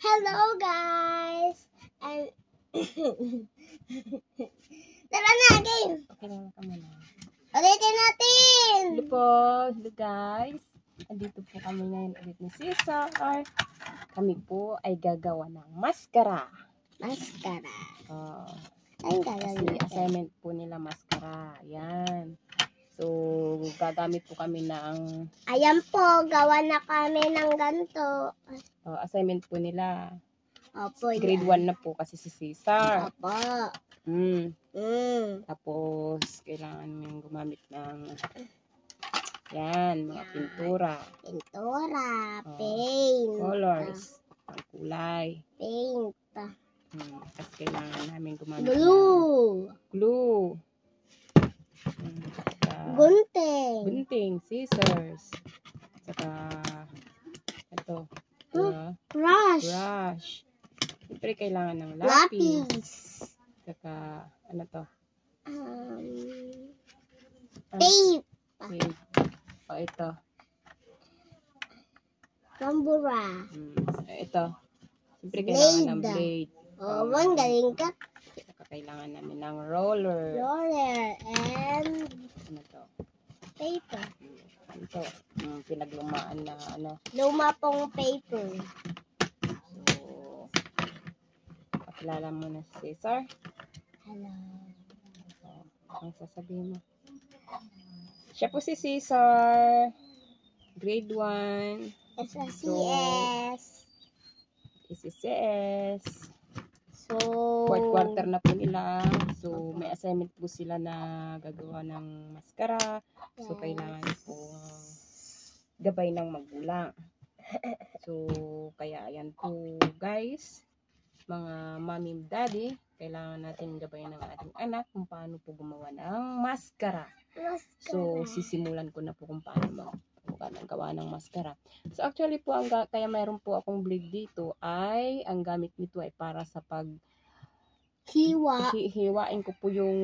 Hello guys! And tara na, game! Okay lang ka muna. Ulitin natin! Hello po, hello guys. Andito po kami ngayon ulit ni Cesar. Kami po ay gagawa ng maskara. Maskara. Kasi assignment po nila maskara. Yan. So, gagamit po kami ng... Ayan po, gawa na kami ng ganito. assignment po nila. Opo, Grade 1 na po kasi si Cesar. Opo. Tapos, kailangan namin gumamit ng yan, mga pintura. Pintura, paint. Colors, ang kulay. Paint. Tapos kailangan namin gumamit Glue. ng glue. Gunting. Gunting, scissors. Saka, ito. Brush. Brush. Siyempre, kailangan ng lapis. Saka, ano to? Tape. Tape. O, ito. Tambura. Ito. Siyempre, kailangan ng blade. Oh, galing ka. Saka, kailangan namin ng roller. Roller and Ano to? paper. Ito. Pinaglumaan na ano. Luma pong paper. So, pakilala mo na si Cesar. Hello. Ang sasabihin mo. Siya po si Cesar. Grade 1. SSCS. SSCS. So, Fourth quarter na po nila. So, may assignment po sila na gagawa ng maskara. So, kailangan po gabay ng magulang. So, kaya ayan po guys. Mga mommy, daddy, kailangan natin gabayan ng ating anak kung paano po gumawa ng maskara. So, sisimulan ko na po kung paano gawa ng maskara. So, actually po, kaya mayroon po akong blade dito ay, ang gamit nito ay para sa pag hiwain ko po yung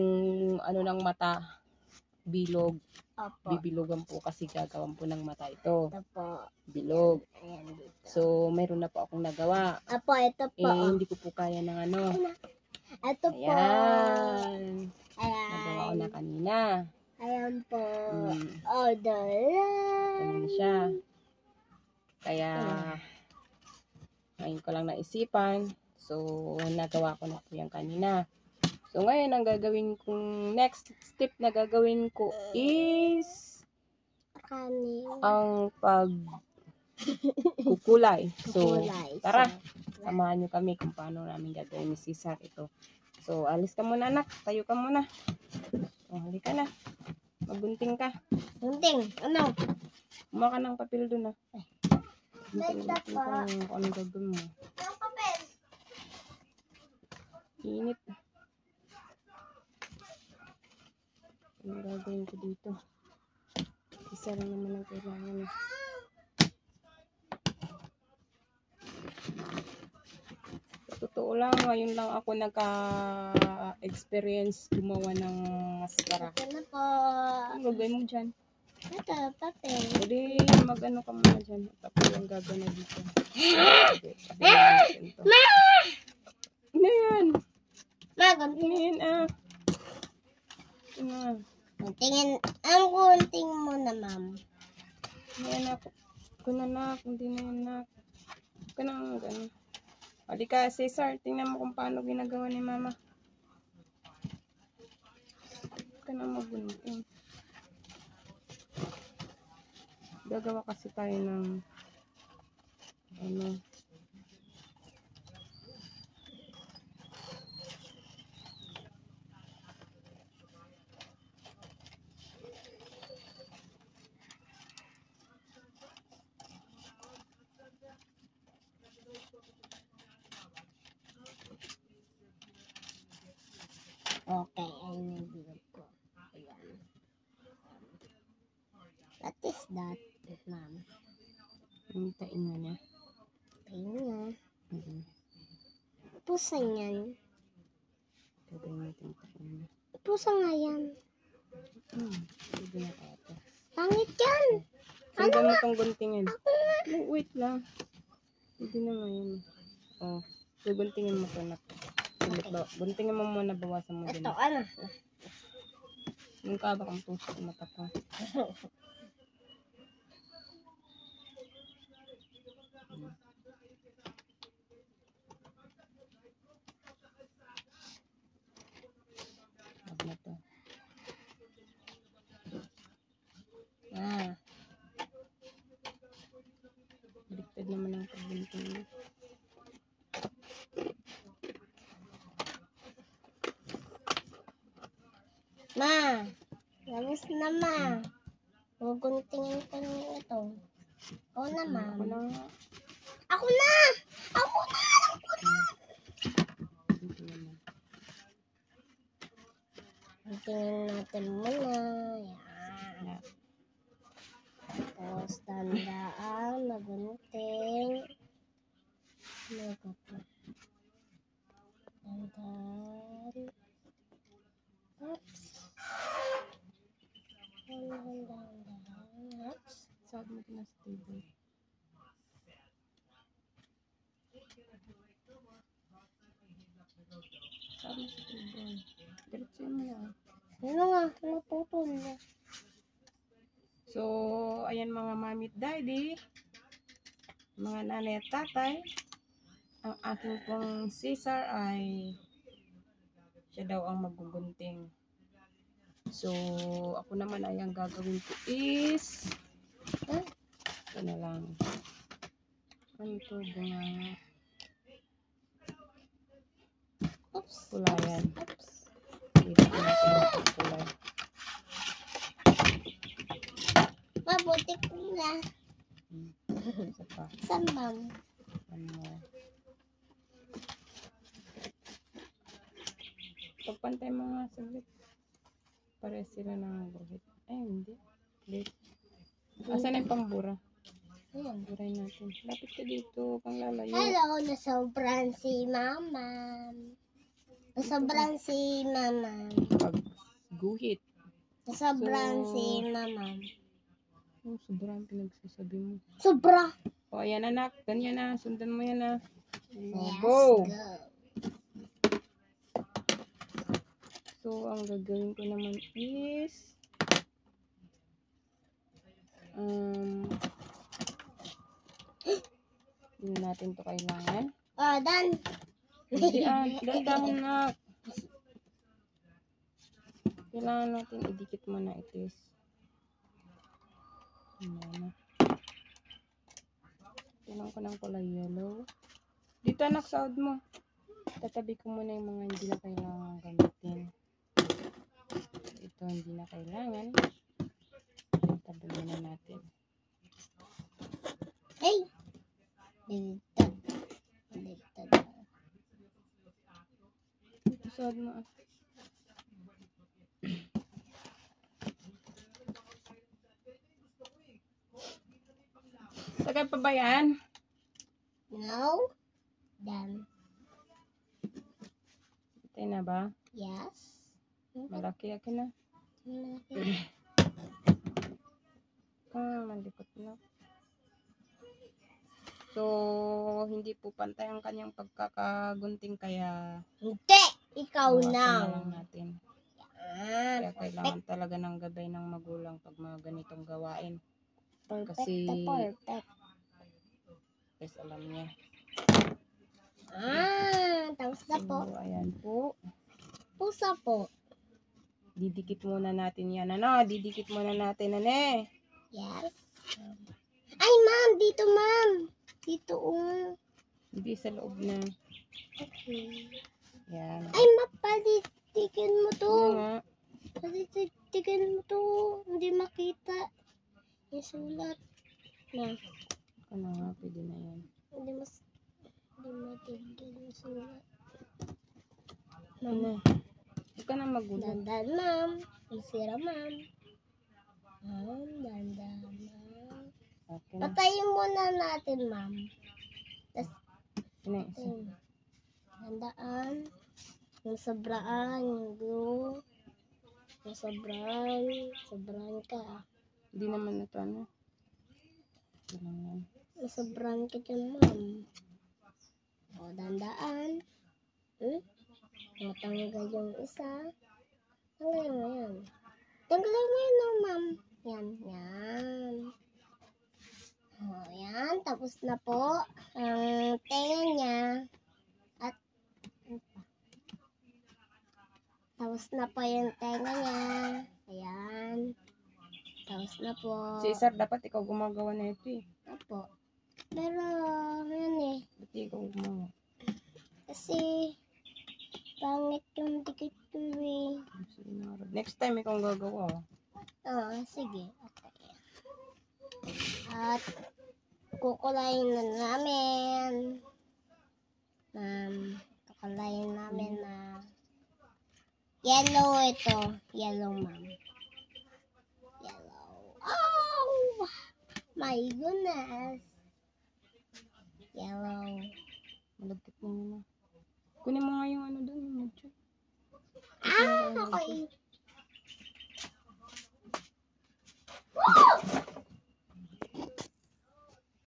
ano ng mata, bilog. Opo. Bibilogan po kasi gagawin po ng mata ito. Opo. Bilog. So, mayroon na po akong nagawa. Opo, ito po. Hindi ko po kaya ng ano. Ito po. Ayan. Nagawa ko na kanina. Ayan po. Ganun siya. Kaya, ngayon ko lang naisipan. So, nagawa ko na po yan kanina. So, ngayon, ang gagawin kong next step na gagawin ko is ang pagkukulay. So, tara, samahan nyo kami kung paano namin gagawin ni Cesar ito. So, alis ka muna anak. Tayo ka muna. Halika na. Magunting ka. Gunting? Ano? Kumuha ka ng papel doon Like that pa. Kung anong gagawin mo. Ang papel. Init. Ano gagawin ko dito? Isa lang naman ang kailangan. Totoo lang, ngayon lang ako nagka-experience gumawa ng maskara. Ito na po. Ano gagawin mo dyan? Ito, papel. Pwede mag-ano ka muna dyan. Tapos yung gagawin na dito. Ma! Ano yan? Ma, gunting. Ano yan Guntingin. Ang gunting mo na, ma'am. Yan ako. Kuna na, hindi na yan na. Kuna nga gano'n. Hali ka, Cesar, tingnan mo kung paano ginagawa ni mama. Kana magunting. Gagawa kasi tayo ng ano. Okay, ayun yung bilog ko. Ayan. What is that, ma'am? Yung tainga niya. Ayun nga. Pusa yan. Gagawin natin tainga. Pusa nga yan. Pwede na kaya ito. Pangit yan. Saan mo itong guntingin? Ako nga. Wait lang. Pwede na ngayon. Oh. So, guntingin mo to na. Guntingin mo muna, bawasan mo din. Ito, ano? Yung kaba kang tusok mata pa. Wag na to. Baliktad naman ang pagbunting mo. Ma, labas na ma. Guguntingin ko na ito. Oo na, ma. Ako na nga. Ako na! Ako na! Guntingin mo. Guntingin natin muna. Yan. Tapos, tandaan, magunting. Tandaan. Oops. Oops. Saan mo na sa table? Saan mo sa table? Diretso mo na. Ano nga? Naputol na. So, ayan mga mami at daddy, mga nanay at tatay, ang aking pong Cesar ay siya daw ang magugunting. So, ako naman ay ang gagawin ko is ito na lang. Ano ito? Bunga. Oops. Kulayan. Oops. Dito natin ang kulay. Mabuti ko na. Isa pa. Saan, ma'am? One more. Pagpantay mo nga saglit. Pares sila ng guhit. Ay, hindi. Wait. Asan yung pambura? Ayan. Buray natin. Lapit ka dito. Pang lalayo. Hello, nasobran si mama. Nasobran si mama. Pag guhit. Nasobran So, si mama. Oh, sobrang pinagsasabi mo. Sobra. O, ayan anak. Ganyan na. Sundan mo yan na. Let's Go. go. So, ang gagawin ko naman is hindi natin to kailangan. Oh, done. Hindi dandahan na. Kailangan natin idikit mo na itis. Ayan. Kailangan ko ng kulay yellow. Dito anak, sahod mo. Tatabi ko muna yung mga hindi na kailangan gamitin. Ito hindi na kailangan. Tabi muna natin. Hey. Dito. Dito. Ito sahod mo. Tagal pa ba yan? No. Done. Ito na ba? Yes. Malaki akin na. Malikot na. So, hindi po pantay ang kanyang pagkakagunting kaya Hindi. Ikaw bawasan na. na lang natin. Yan. Kaya kailangan talaga ng gabay ng magulang pag mga ganitong gawain. Perfect Kasi- to perfect. Yes, alam niya. Tapos na po. So, ayan po. Pusa po. Didikit muna natin yan. Ano? Didikit muna natin. Ano eh? Yes. Ay, ma'am. Dito, ma'am. Dito, Hindi sa loob na. Okay. Yan. Ay, mapalitikin mo to. Ano nga? Palitikin mo to. Hindi makita. Yung sulat. Na. Ano nga? Pwede na yan. Hindi matigil yung sulat. Ano? Huwag ka na magulat. Dandan, ma'am. Masira, ma'am. Dandan, ma'am. Okay na. Patayin muna natin, ma'am. Ano yung isa? Tandaan. Yung sobraan, yung glue. Yung sobraan ka. Hindi naman ito ano. Ito lang yan. Sobrang ka dyan, ma'am. O, dandaan. Matanggal yung isa. Tanggalin mo yan. Tanggalin mo yan, oh, ma'am. Yan, yan. O, yan. Tapos na po ang tenga niya. At, tapos na po yung tenga niya. Ayan. Tapos na po. Si Sir, dapat ikaw gumagawa na ito eh. Opo. Pero, yun eh. Ba't di ikaw gumawa? Kasi, pangit yung dikit ko eh. Sige na, Rod. Next time ikaw ang gagawa. Oo, sige. Okay. At, kukulayin na namin. Kukulayin namin na yellow ito. Yellow, ma'am. Yellow. Oh! My goodness. Yellow. Malagkit na yun na. Kunin mo nga yung ano doon, yung medyo. Okay. Woo!